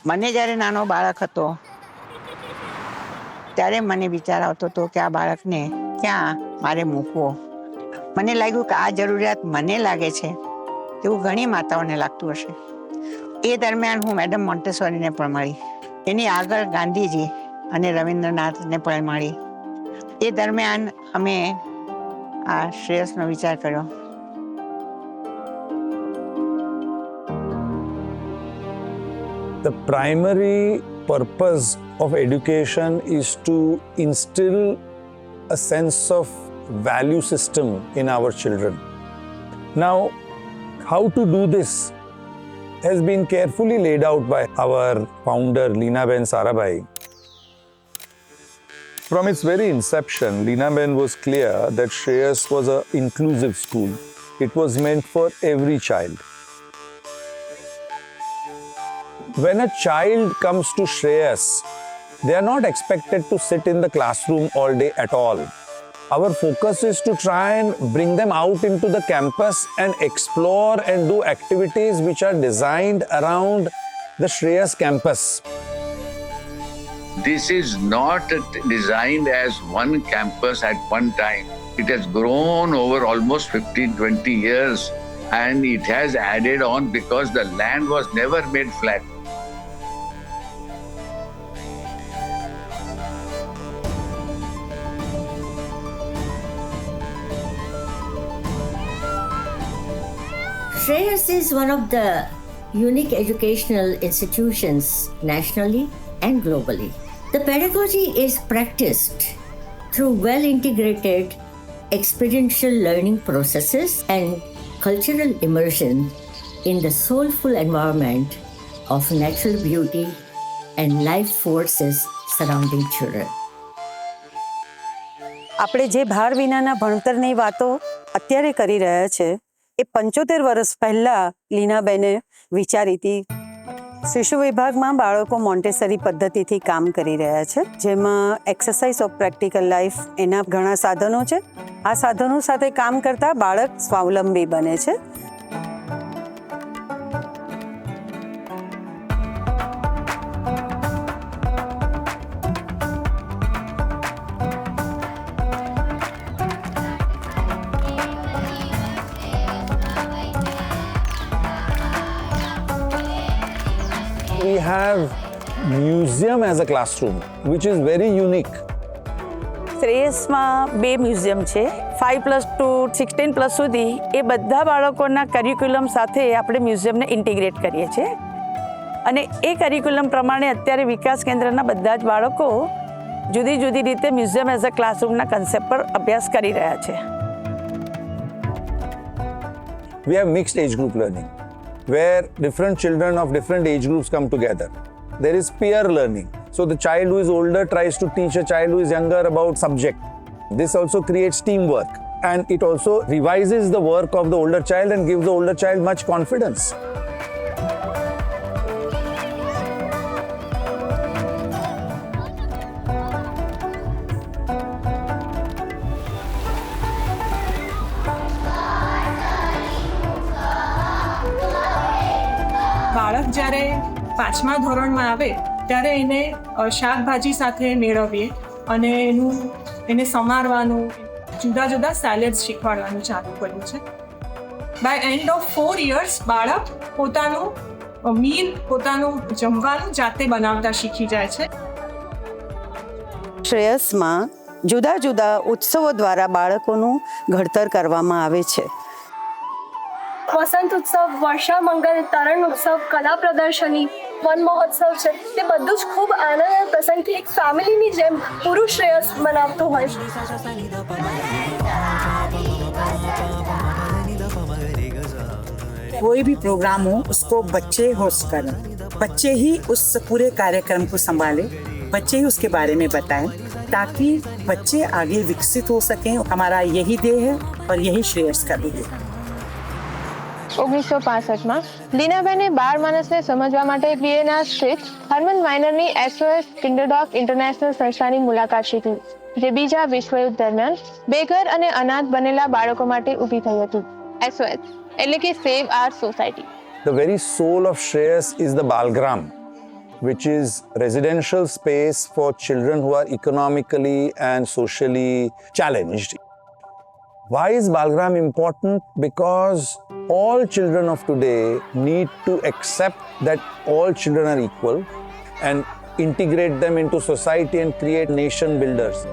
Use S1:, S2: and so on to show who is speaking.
S1: મને જ્યારે નાનો બાળક હતો ત્યારે મને વિચાર આવતો હતો કે આ બાળકને ક્યાં મારે મૂકવો. મને લાગ્યું કે આ જરૂરિયાત મને લાગે છે તેવું ઘણી માતાઓને લાગતું હશે. એ દરમિયાન હું મેડમ મોન્ટેસોરીને પણ મળી, એની આગળ ગાંધીજી અને રવિન્દ્રનાથને પણ મળી. એ દરમિયાન અમે આ શ્રેયસનો વિચાર કર્યો.
S2: The primary purpose of education is to instill a sense of value system in our children. Now, how to do this has been carefully laid out by our founder Leenaben Sarabhai. From its very inception, Leenaben was clear that Shreyas was an inclusive school. It was meant for every child. When a child comes to Shreyas, they are not expected to sit in the classroom all day at all. Our focus is to try and bring them out into the campus and explore and do activities which are designed around the Shreyas campus.
S3: This is not designed as one campus at one time. It has grown over almost 15-20 years, and it has added on because the land was never made flat.
S4: Shreyas is one of the unique educational institutions nationally and globally. The pedagogy is practiced through well-integrated experiential learning processes and cultural immersion in the soulful environment of natural beauty and life forces surrounding children.
S5: આપણે જે ભાર વિનાના ભણતરની વાતો અત્યારે કરી રહ્યા છે એ 75 વર્ષ પહેલા લીનાબેને વિચારી હતી. શિશુ વિભાગમાં બાળકો મોન્ટેસરી પદ્ધતિથી કામ કરી રહ્યા છે, જેમાં એક્સરસાઇઝ ઓફ પ્રેક્ટિકલ લાઈફ એના ઘણા સાધનો છે. આ સાધનો સાથે કામ કરતા બાળક સ્વાવલંબી બને છે.
S2: We have museum as a classroom, which is very unique.
S6: શ્રેયસમાં 2 museum છે. 5+2 16+ સુધી એ બધા બાળકોના કરિક્યુલમ સાથે આપણે મ્યુઝિયમને ઇન્ટિગ્રેટ કરીએ છીએ અને એ કરિક્યુલમ પ્રમાણે અત્યારે વિકાસ કેન્દ્રના બધા જ બાળકો જુદી જુદી રીતે મ્યુઝિયમ એઝ અ ક્લાસરૂમના કન્સેપ્ટ પર અભ્યાસ કરી રહ્યા છે.
S2: We have mixed age group learning, where different children of different age groups come together. There is peer learning. So the child who is older tries to teach a child who is younger about subject. This also creates teamwork, and it also revises the work of the older child and gives the older child much confidence.
S7: બાળક જ્યારે 5મા ધોરણમાં આવે ત્યારે એને શાકભાજી સાથે મેળવીએ અને એને સમારવાનું, જુદા જુદા સેલેડ્સ શીખવાડવાનું ચાલુ કર્યું છે. બાય એન્ડ ઓફ 4 years બાળક પોતાનું મીલ, પોતાનું જમવાનું જાતે બનાવતા શીખી જાય છે.
S5: શ્રેયસમાં જુદા જુદા ઉત્સવો દ્વારા બાળકોનું ઘડતર કરવામાં આવે છે.
S8: વસંત ઉત્સવ, વર્ષા મંગલ, તરણ ઉત્સવ, કલા પ્રદર્શની, વન મહોત્સવ છે, તે બધું જ ખૂબ આનંદ અને પ્રસંગથી એક ફેમિલીની જેમ પૂરું શ્રેયસ મનાવતું હોય છે.
S9: कोई भी प्रोग्राम हो उसको बच्चे होस्ट करें, बच्चे ही उस पूरे कार्यक्रम को संभालें, बच्चे ही उसके बारे में बताएं ताकि बच्चे आगे विकसित हो सकें. हमारा यही ध्येय है और यही श्रेयस का भी है.
S8: 1965માં લીનાબેને 12 માણસને સમજવા માટે વિયેના સ્થિત હર્મન વાઇનરની SOS કિન્ડરડોગ ઇન્ટરનેશનલ સંસ્થાની મુલાકાત લીધી, જે બીજા વિશ્વયુદ્ધ દરમિયાન બેઘર અને અનાથ બનેલા બાળકો માટે ઊભી થઈ હતી. SOS એટલે કે save our society.
S2: The very soul of Shreyas is the Balgram. which is residential space for children who are economically and socially challenged. Why is Balgram important? Because all children of today need to accept that all children are equal and integrate them into society and create nation builders.